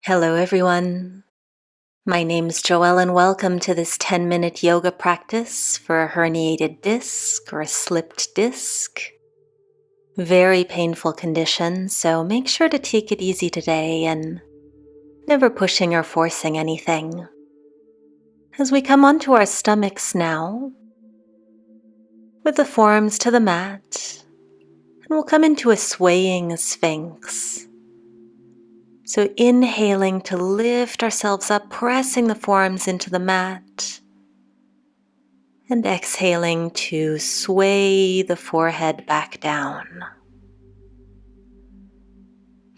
Hello everyone, my name's Joelle and welcome to this 10-minute yoga practice for a herniated disc or a slipped disc. Very painful condition, so make sure to take it easy today and never pushing or forcing anything. As we come onto our stomachs now, with the forearms to the mat, and we'll come into a swaying Sphinx. So inhaling to lift ourselves up, pressing the forearms into the mat, and exhaling to sway the forehead back down.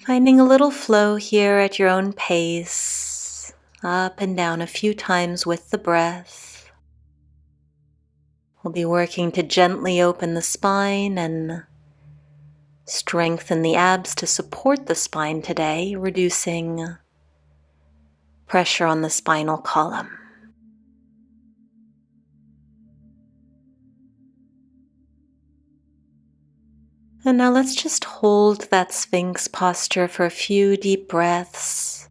Finding a little flow here at your own pace, up and down a few times with the breath. We'll be working to gently open the spine and strengthen the abs to support the spine today, reducing pressure on the spinal column. And now let's just hold that Sphinx posture for a few deep breaths.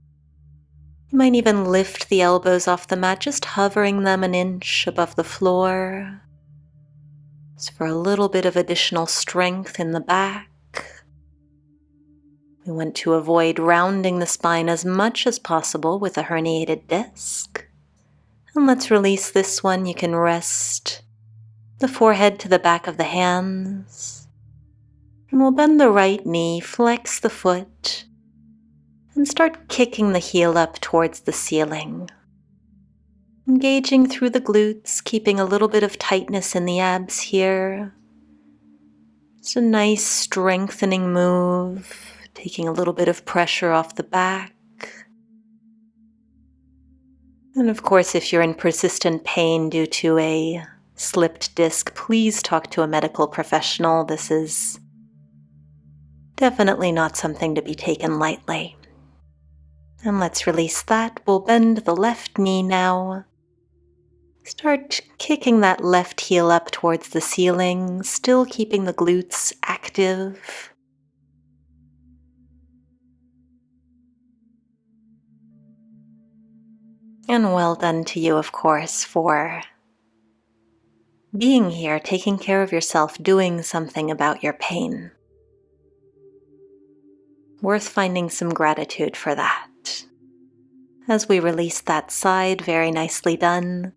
You might even lift the elbows off the mat, just hovering them an inch above the floor. Just for a little bit of additional strength in the back. We want to avoid rounding the spine as much as possible with a herniated disc. And let's release this one. You can rest the forehead to the back of the hands. And we'll bend the right knee, flex the foot, and start kicking the heel up towards the ceiling. Engaging through the glutes, keeping a little bit of tightness in the abs here. It's a nice strengthening move, taking a little bit of pressure off the back. And of course, if you're in persistent pain due to a slipped disc, please talk to a medical professional. This is definitely not something to be taken lightly. And let's release that. We'll bend the left knee now. Start kicking that left heel up towards the ceiling, still keeping the glutes active. And well done to you, of course, for being here, taking care of yourself, doing something about your pain. Worth finding some gratitude for that. As we release that side, very nicely done.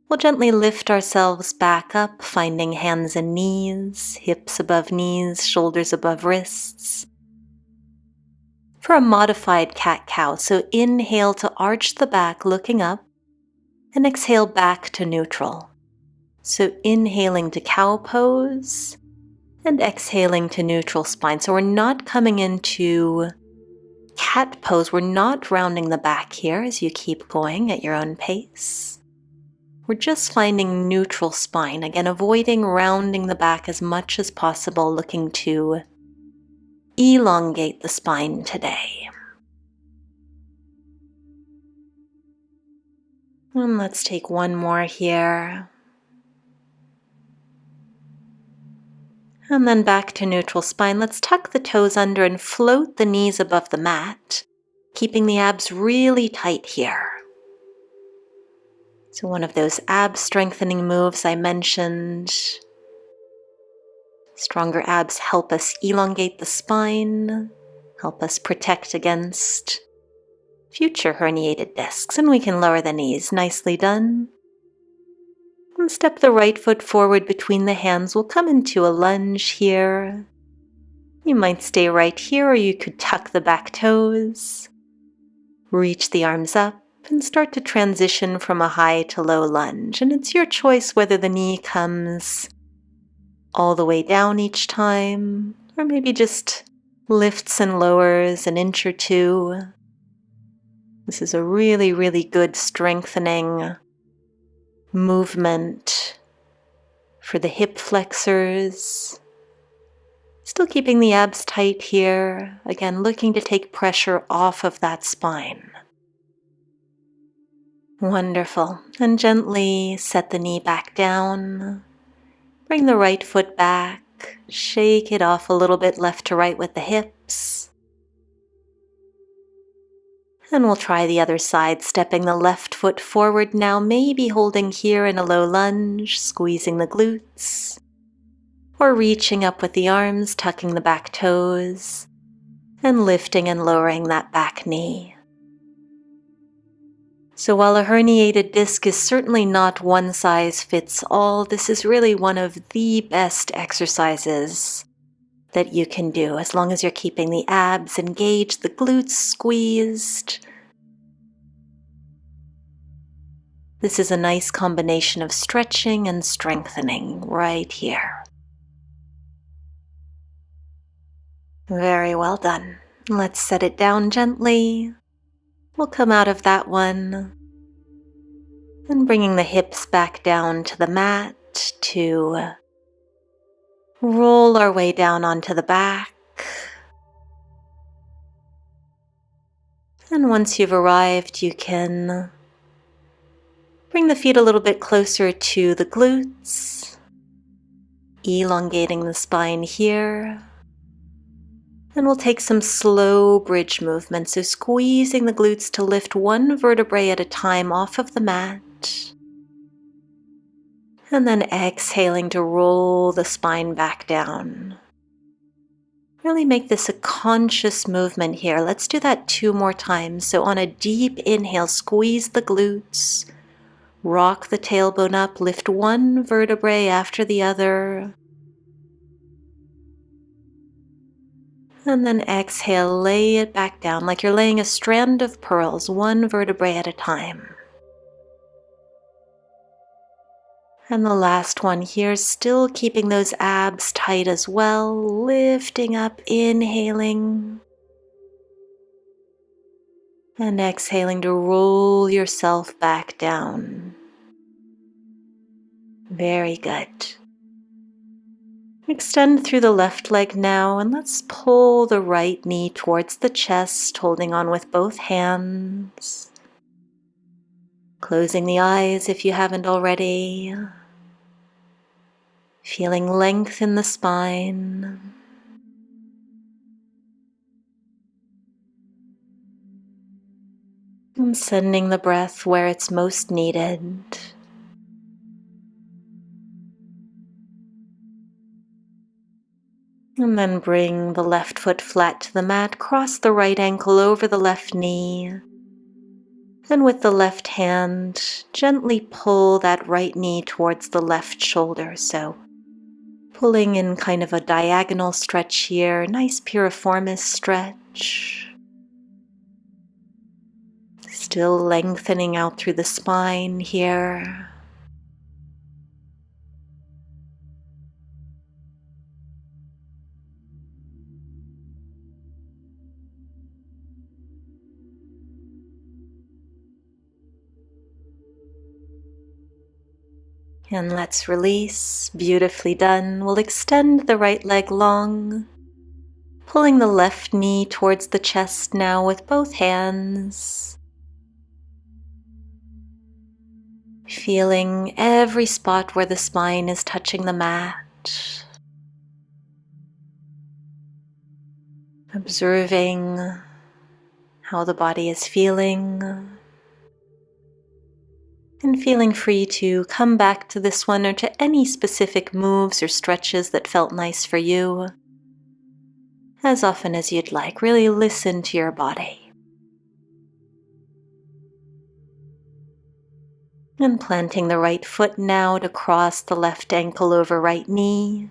We'll gently lift ourselves back up, finding hands and knees, hips above knees, shoulders above wrists. For a modified cat-cow, so inhale to arch the back, looking up, and exhale back to neutral. So inhaling to cow pose, and exhaling to neutral spine. So we're not coming into cat pose, we're not rounding the back here as you keep going at your own pace. We're just finding neutral spine, again avoiding rounding the back as much as possible, looking to elongate the spine today. And let's take one more here. And then back to neutral spine. Let's tuck the toes under and float the knees above the mat, keeping the abs really tight here. So one of those ab strengthening moves I mentioned. Stronger abs help us elongate the spine, help us protect against future herniated discs, and we can lower the knees. Nicely done. And step the right foot forward between the hands. We'll come into a lunge here. You might stay right here, or you could tuck the back toes. Reach the arms up and start to transition from a high to low lunge. And it's your choice whether the knee comes all the way down each time, or maybe just lifts and lowers an inch or two. This is a really, really good strengthening movement for the hip flexors. Still keeping the abs tight here. Again, looking to take pressure off of that spine. Wonderful. And gently set the knee back down. Bring the right foot back. Shake it off a little bit left to right with the hips. And we'll try the other side, stepping the left foot forward now, maybe holding here in a low lunge, squeezing the glutes, or reaching up with the arms, tucking the back toes, and lifting and lowering that back knee. So while a herniated disc is certainly not one size fits all, this is really one of the best exercises that you can do, as long as you're keeping the abs engaged, the glutes squeezed. This is a nice combination of stretching and strengthening right here. Very well done. Let's set it down gently. We'll come out of that one and bringing the hips back down to the mat to roll our way down onto the back. And once you've arrived, you can bring the feet a little bit closer to the glutes, elongating the spine here. And we'll take some slow bridge movements, so squeezing the glutes to lift one vertebrae at a time off of the mat. And then exhaling to roll the spine back down. Really make this a conscious movement here. Let's do that 2 more times. So on a deep inhale, squeeze the glutes, rock the tailbone up, lift one vertebrae after the other. And then exhale, lay it back down like you're laying a strand of pearls, one vertebrae at a time. And the last one here, still keeping those abs tight as well, lifting up, inhaling. And exhaling to roll yourself back down. Very good. Extend through the left leg now, and let's pull the right knee towards the chest, holding on with both hands. Closing the eyes if you haven't already. Feeling length in the spine. And sending the breath where it's most needed. And then bring the left foot flat to the mat, cross the right ankle over the left knee. And with the left hand, gently pull that right knee towards the left shoulder. So pulling in kind of a diagonal stretch here, nice piriformis stretch. Still lengthening out through the spine here. And let's release. Beautifully done. We'll extend the right leg long, pulling the left knee towards the chest now with both hands. Feeling every spot where the spine is touching the mat. Observing how the body is feeling. And feeling free to come back to this one or to any specific moves or stretches that felt nice for you. As often as you'd like, really listen to your body. And planting the right foot now to cross the left ankle over right knee.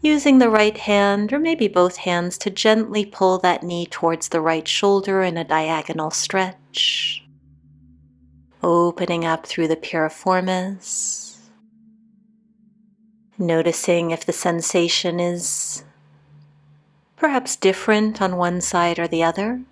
Using the right hand or maybe both hands to gently pull that knee towards the right shoulder in a diagonal stretch. Opening up through the piriformis. Noticing if the sensation is perhaps different on one side or the other.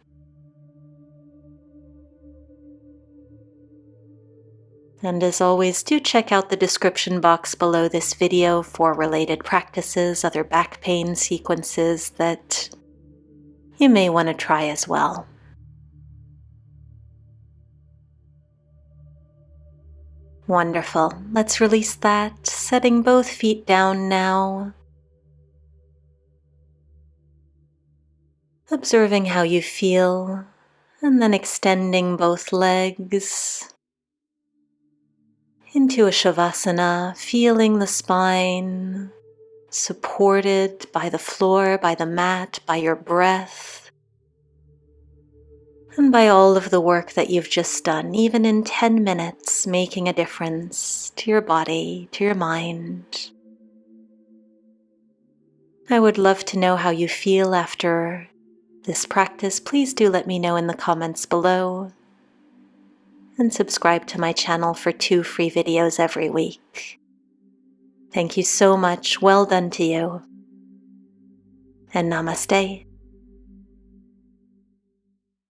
And as always, do check out the description box below this video for related practices, other back pain sequences that you may want to try as well. Wonderful. Let's release that, setting both feet down now. Observing how you feel And then extending both legs into a Savasana, feeling the spine supported by the floor, by the mat, by your breath, and by all of the work that you've just done, even in 10 minutes, making a difference to your body, to your mind. I would love to know how you feel after this practice. Please do let me know in the comments below. And subscribe to my channel for 2 free videos every week. Thank you so much. Well done to you. And namaste.